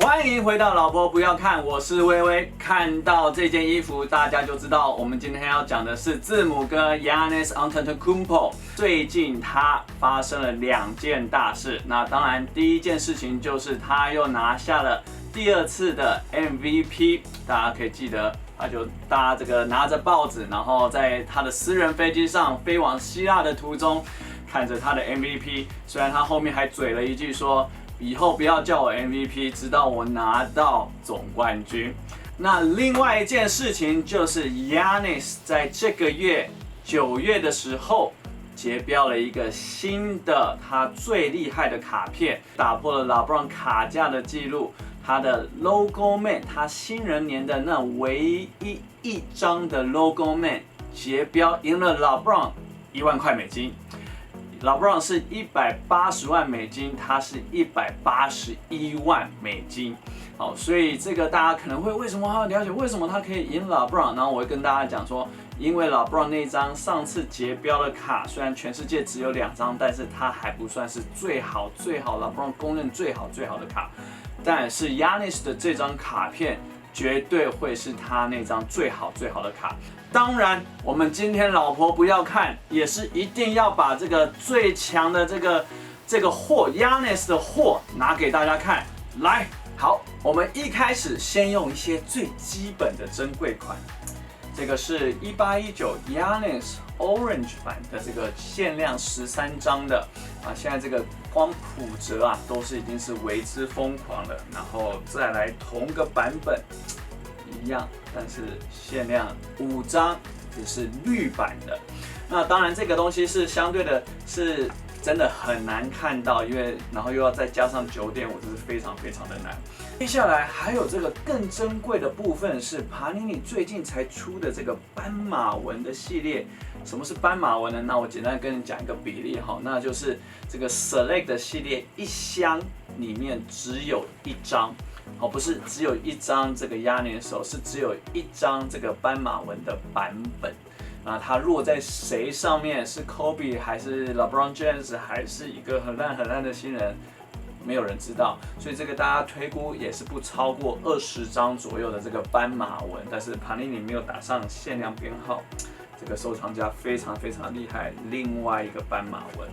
欢迎回到老婆不要看，我是微微。看到这件衣服，大家就知道我们今天要讲的是字母哥 Giannis Antetokounmpo。最近他发生了2件大事。那当然，第一件事情就是他又拿下了第2次的 MVP。大家可以记得，他就搭这个拿着报纸，然后在他的私人飞机上飞往希腊的途中，看着他的 MVP。虽然他后面还嘴了一句说，以后不要叫我 MVP， 直到我拿到总冠军。那另外一件事情就是 Giannis 在这个月9月的时候结标了一个新的他最厉害的卡片，打破了 LeBron 卡价的记录。他的 Logo Man， 他新人年的那唯一一张的 Logo Man 结标，赢了 LeBron 1万块美金。LeBron 是180万美金，他是181万美金。好，所以这个大家可能会为什么要了解为什么他可以赢 LeBron？ 然后我会跟大家讲说，因为 LeBron 那张上次结标的卡，虽然全世界只有2张，但是它还不算是最好 LeBron 公认最好的卡。但是 Giannis 的这张卡片绝对会是他那张最好的卡。当然，我们今天老婆不要看，也是一定要把这个最强的这个货 Giannis 的货拿给大家看。来，好，我们一开始先用一些最基本的珍贵款。这个是18-19 Giannis Orange 版的这个限量13张的啊，现在这个光普折啊都是已经是为之疯狂了。然后再来同个版本一样，但是限量5张，也是绿版的。那当然这个东西是相对的是真的很难看到，因为然后又要再加上9.5，这是非常的难。接下来还有这个更珍贵的部分是帕尼尼最近才出的这个斑马纹的系列。什么是斑马纹呢？那我简单跟你讲一个比例哈，那就是这个 Select 的系列1箱里面只有1张，哦，不是只有1张这个压年手，是只有1张这个斑马纹的版本。那它落在谁上面？是 Kobe 还是 LeBron James 还是一个很烂的新人？没有人知道，所以这个大家推估也是不超过20张左右的这个斑马纹，但是帕尼尼没有打上限量编号，这个收藏家非常厉害。另外一个斑马纹，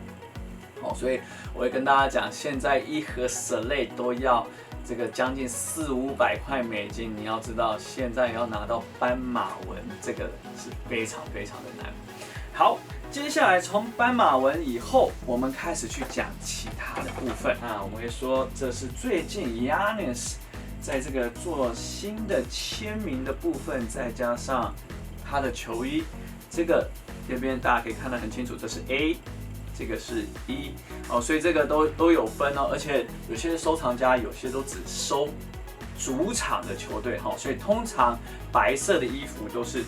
哦，所以我会跟大家讲，现在一盒 Select 都要这个将近400-500块美金，你要知道现在要拿到斑马纹，这个是非常的难。好，接下来从斑马纹以后，我们开始去讲其他的部分。那我们会说，这是最近 Giannis 在这个做新的签名的部分，再加上他的球衣，这个这边大家可以看得很清楚，这是 A， 这个是 E， 哦，所以这个都有分哦，而且有些收藏家有些都只收主场的球队，所以通常白色的衣服都是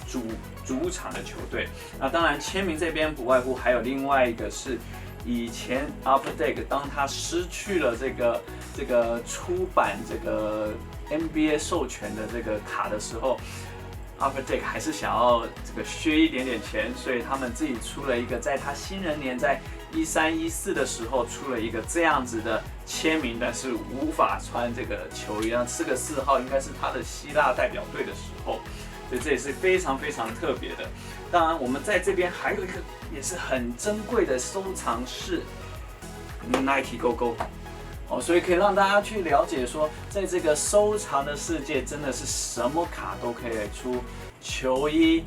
主场的球队。那当然签名这边不外乎还有另外一个是以前 Upper Deck 当他失去了这个出版这个 NBA 授权的这个卡的时候，Upper Deck 还是想要这个削一点钱，所以他们自己出了一个，在他新人年在13-14的时候出了一个这样子的签名，但是无法穿这个球衣，这个4号应该是他的希腊代表队的时候，所以这也是非常特别的。当然，我们在这边还有一个也是很珍贵的收藏是 Nike GoGo。哦，所以可以让大家去了解说，在这个收藏的世界，真的是什么卡都可以出，球衣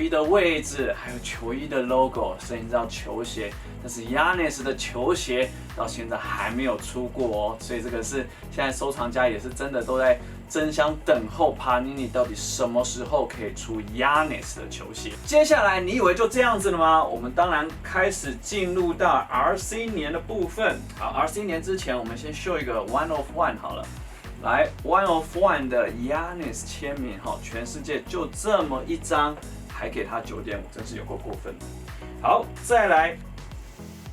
的位置，还有球衣的 logo， 甚至到球鞋。但是 Giannis 的球鞋到现在还没有出过哦，所以这个是现在收藏家也是真的都在争相等候帕尼尼到底什么时候可以出 Giannis 的球鞋。接下来你以为就这样子了吗？我们当然开始进入到 RC 年的部分。好 ，RC 年之前我们先秀一个 One of One 好了。来 ，One of One 的 Giannis 签名，全世界就这么1张，还给他9.5，真是有够过分。好，再来。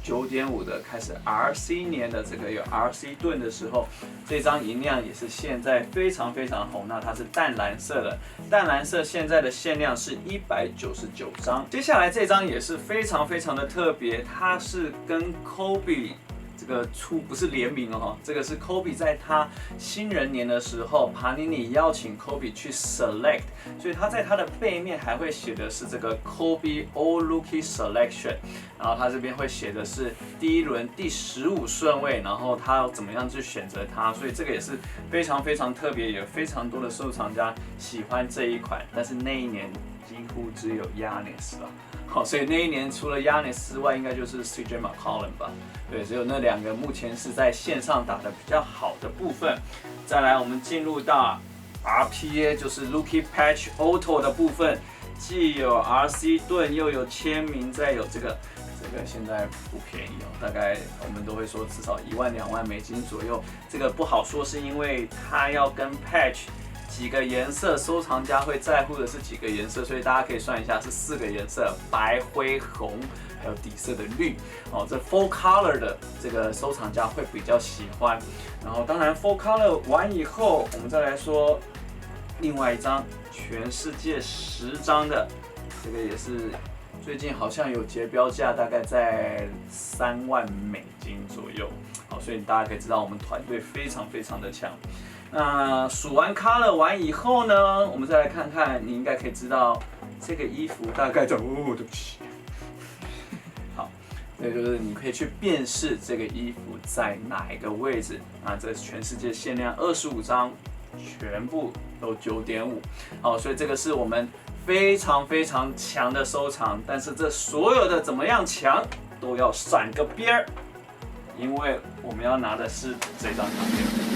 9.5的开始 RC 年的这个有 RC 盾的时候，这张银量也是现在非常红。那它是淡蓝色的，淡蓝色现在的限量是199张。接下来这张也是非常的特别，它是跟 Kobe 这个不是联名哦，这个是 Kobe 在他新人年的时候，Panini 邀请 Kobe 去 select， 所以他在他的背面还会写的是这个 Kobe All Rookie Selection， 然后他这边会写的是第一轮第15顺位，然后他要怎么样去选择它，所以这个也是非常非常特别，有非常多的收藏家喜欢这一款，但是那一年几乎只有 Giannis 了。好，所以那一年除了 Giannis 之外，应该就是 CJ McCollum 吧？对，只有那2个目前是在线上打的比较好的部分。再来，我们进入到 RPA， 就是 Rookie Patch Auto 的部分，既有 RC 盾，又有签名，再有这个现在不便宜哦，大概我们都会说至少1万2万美金左右。这个不好说，是因为它要跟 Patch。几个颜色，收藏家会在乎的是几个颜色，所以大家可以算一下，是4个颜色：白、灰、红，还有底色的绿。哦，这 full color 的这个收藏家会比较喜欢。然后，当然 full color 完以后，我们再来说另外一张全世界10张的，这个也是最近好像有结标价，大概在3万美金左右。好，所以大家可以知道我们团队非常非常的强。那数完 color 完以后呢，我们再来看看，你应该可以知道这个衣服大概对不起，好，那就是你可以去辨识这个衣服在哪一个位置。那这是全世界限量25张，全部都9.5，好，所以这个是我们非常非常强的收藏。但是这所有的怎么样强，都要闪个边儿，因为我们要拿的是这张卡片。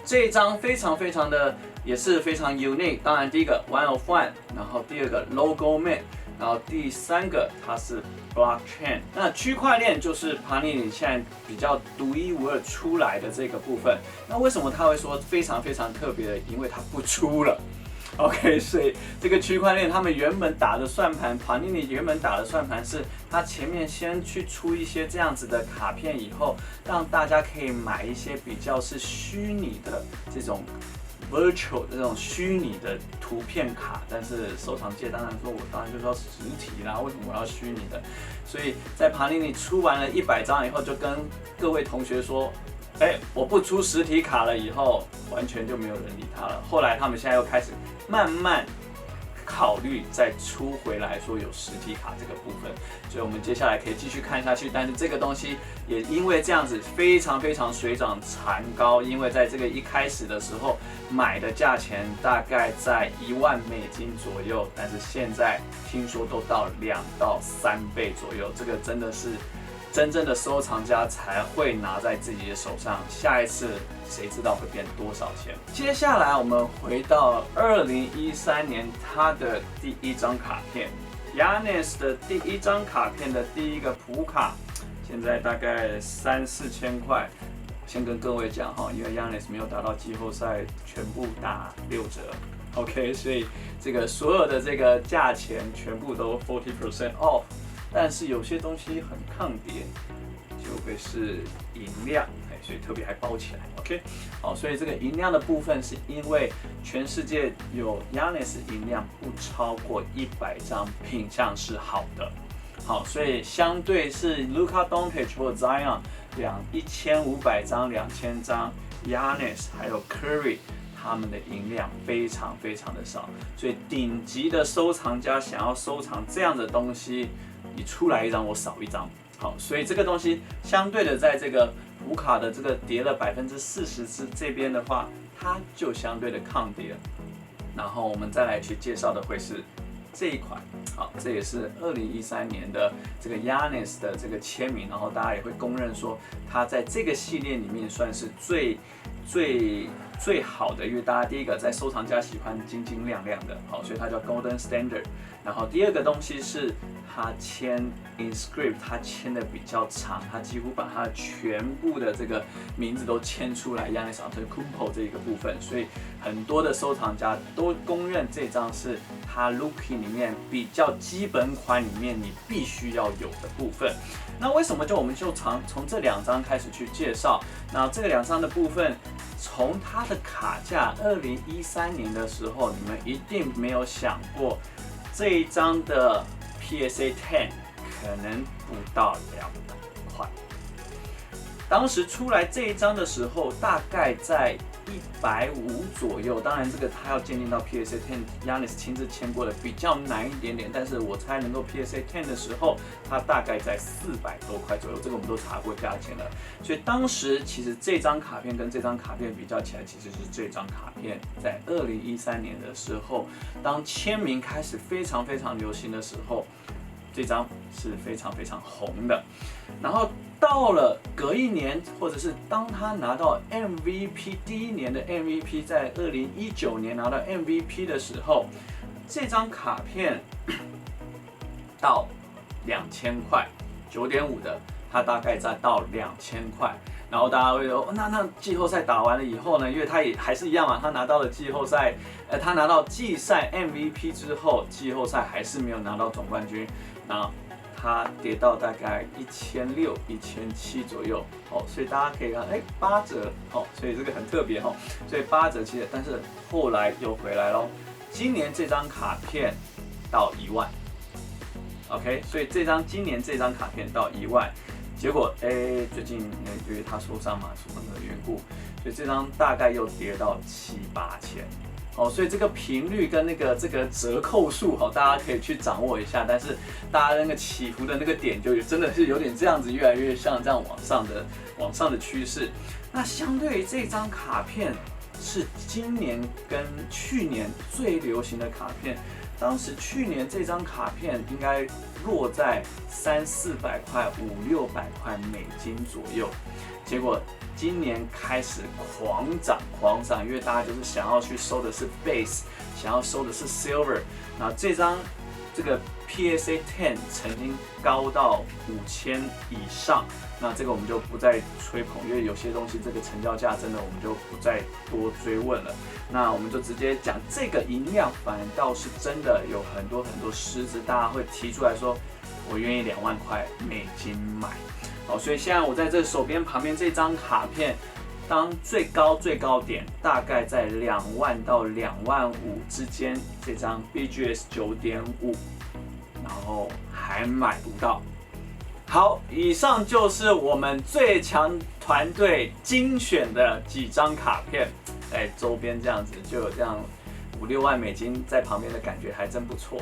这一张非常非常的也是非常 unique， 当然第一个 One of One， 然后第2个 Logo Man， 然后第3个它是 Blockchain。那区块链就是 Panini 现在比较独一无二出来的这个部分。那为什么他会说非常非常特别？因为它不出了。OK， 所以这个区块链他们原本打的算盘 ，Panini 原本打的算盘是，它前面先去出一些这样子的卡片，以后让大家可以买一些比较是虚拟的这种 virtual 的这种虚拟的图片卡。但是收藏界当然说，我当然就是要实体啦，为什么我要虚拟的？所以在 Panini 出完了100张以后，就跟各位同学说。我不出实体卡了以后，完全就没有人理他了。后来他们现在又开始慢慢考虑再出回来，说有实体卡这个部分。所以我们接下来可以继续看下去。但是这个东西也因为这样子非常非常水涨船高，因为在这个一开始的时候买的价钱大概在1万美金左右，但是现在听说都到2到3倍左右，这个真的是。真正的收藏家才会拿在自己的手上，下一次谁知道会变多少钱？接下来我们回到2013年他的第1张卡片 ，Giannis 的第1张卡片的第1个普卡，现在大概3、4千块。先跟各位讲哈，因为 Giannis 没有打到季后赛，全部打6折。OK， 所以这个所有的这个价钱全部都 40% off。但是有些东西很抗跌，就会是银量，所以特别还包起来 ，OK， 好，所以这个银量的部分是因为全世界有 Giannis 银量不超过100张，品相是好的，好，所以相对是 Luka Doncic 或 Zion 1500张、2000张 ，Giannis 还有 Curry。他们的银量非常非常的少，所以顶级的收藏家想要收藏这样的东西，你出来1张我少1张，好，所以这个东西相对的在这个普卡的这个跌了40%这边的话，它就相对的抗跌。然后我们再来去介绍的会是这一款，好，这也是2013年的这个 Giannis 的这个签名，然后大家也会公认说他在这个系列里面算是最好的，因为大家第一个在收藏家喜欢晶晶亮亮的，好，所以它叫 Golden Standard。然后第2个东西是它签 Inscript， 它签的比较长，它几乎把它全部的这个名字都签出来 ，Giannis Antetokounmpo 这一个部分，所以很多的收藏家都公认这张是它 Rookie 里面比较基本款里面你必须要有的部分。那为什么我们就从这2张开始去介绍？那这个2张的部分，从它的卡价2013年的时候，你们一定没有想过这一张的 PSA 10可能不到200块。当时出来这一张的时候，大概在150左右。当然，这个他要鉴定到 PSA 10，Giannis 亲自签过的比较难一点点。但是我猜能够 PSA 10的时候，它大概在400多块左右。这个我们都查过价钱了。所以当时其实这张卡片跟这张卡片比较起来，其实是这张卡片在2013年的时候，当签名开始非常非常流行的时候，这张是非常非常红的。然后到了隔一年，或者是当他拿到 MVP 第一年的 MVP， 在2019年拿到 MVP 的时候，这张卡片到2000块，9.5的，它大概在到2000块。然后大家会说，那季后赛打完了以后呢？因为他也还是一样嘛，他拿到了季后赛，他拿到季赛 MVP 之后，季后赛还是没有拿到总冠军，那它跌到大概1600、1700左右，所以大家可以看，8折，所以这个很特别，所以8折其实，但是后来又回来咯。今年这张卡片到1万 ，OK， 所以今年这张卡片到1万。结果最近因为他受伤嘛，受伤的缘故，所以这张大概又跌到7、8千。所以这个频率跟这个折扣数大家可以去掌握一下。但是大家那个起伏的那个点就真的是有点这样子，越来越像这样往上的趋势。那相对于这张卡片是今年跟去年最流行的卡片。当时去年这张卡片应该落在300、400块、500、600块美金左右，结果今年开始狂涨，因为大家就是想要去收的是 base， 想要收的是 silver。那这个 PSA 10曾经高到5000以上，那这个我们就不再吹捧，因为有些东西这个成交价真的我们就不再多追问了。那我们就直接讲这个银量，反倒是真的有很多狮子，大家会提出来说，我愿意2万块美金买。所以现在我在这手边旁边这张卡片，当最高点大概在2万到2万5之间，这张 BGS 9.5，然后还买不到。好，以上就是我们最强团队精选的几张卡片，在周边这样子就有这样5、6万美金在旁边的感觉还真不错。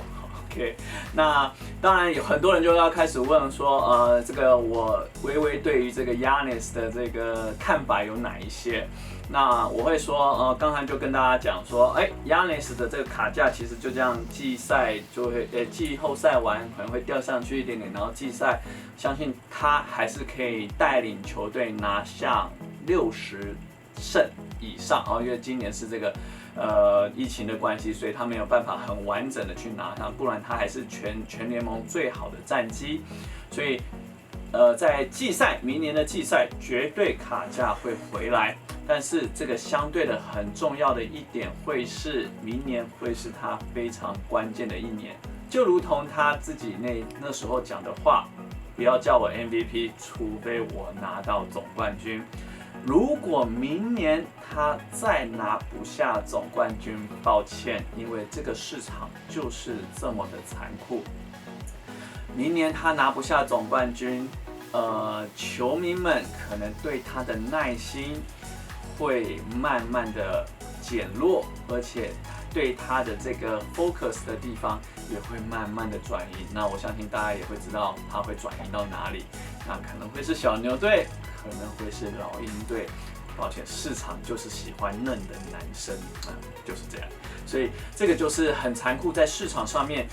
OK， 那当然有很多人就要开始问说，这个我微微对于这个 Giannis 的这个看法有哪一些？那我会说，刚才就跟大家讲说，Giannis 的这个卡价其实就这样，季赛就会，季后赛完可能会掉上去一点点，然后季赛相信他还是可以带领球队拿下60胜以上，因为今年是这个疫情的关系，所以他没有办法很完整的去拿上，不然他还是全联盟最好的战绩，所以在明年的季赛绝对卡价会回来。但是这个相对的很重要的一点会是，明年会是他非常关键的一年，就如同他自己那时候讲的话，不要叫我 MVP， 除非我拿到总冠军。如果明年他再拿不下总冠军，抱歉，因为这个市场就是这么的残酷。明年他拿不下总冠军，球迷们可能对他的耐心会慢慢的减弱，而且对他的这个 focus 的地方也会慢慢的转移。那我相信大家也会知道他会转移到哪里，那可能会是小牛队，可能会是老鹰队。抱歉，市场就是喜欢嫩的男生，就是这样。所以这个就是很残酷，在市场上面，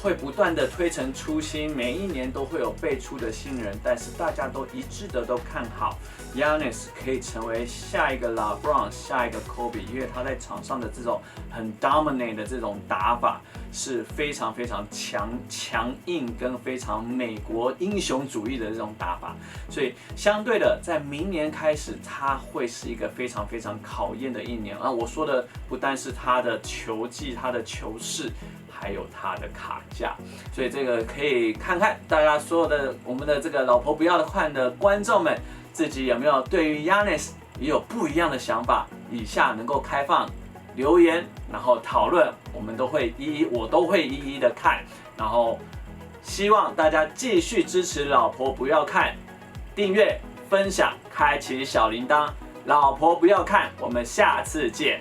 会不断的推陈出新，每一年都会有辈出的新人，但是大家都一致的都看好 Giannis 可以成为下一个 LeBron， 下一个 Kobe， 因为他在场上的这种很 dominate 的这种打法是非常非常强硬跟非常美国英雄主义的这种打法，所以相对的，在明年开始，他会是一个非常非常考验的一年啊！我说的不单是他的球技、他的球势，还有他的卡价，所以这个可以看看大家所有的我们的这个老婆不要看的观众们，自己有没有对于 Giannis 也有不一样的想法？以下能够开放留言，然后讨论，我们都会我都会一一的看，然后希望大家继续支持老婆不要看，订阅、分享、开启小铃铛。老婆不要看，我们下次见。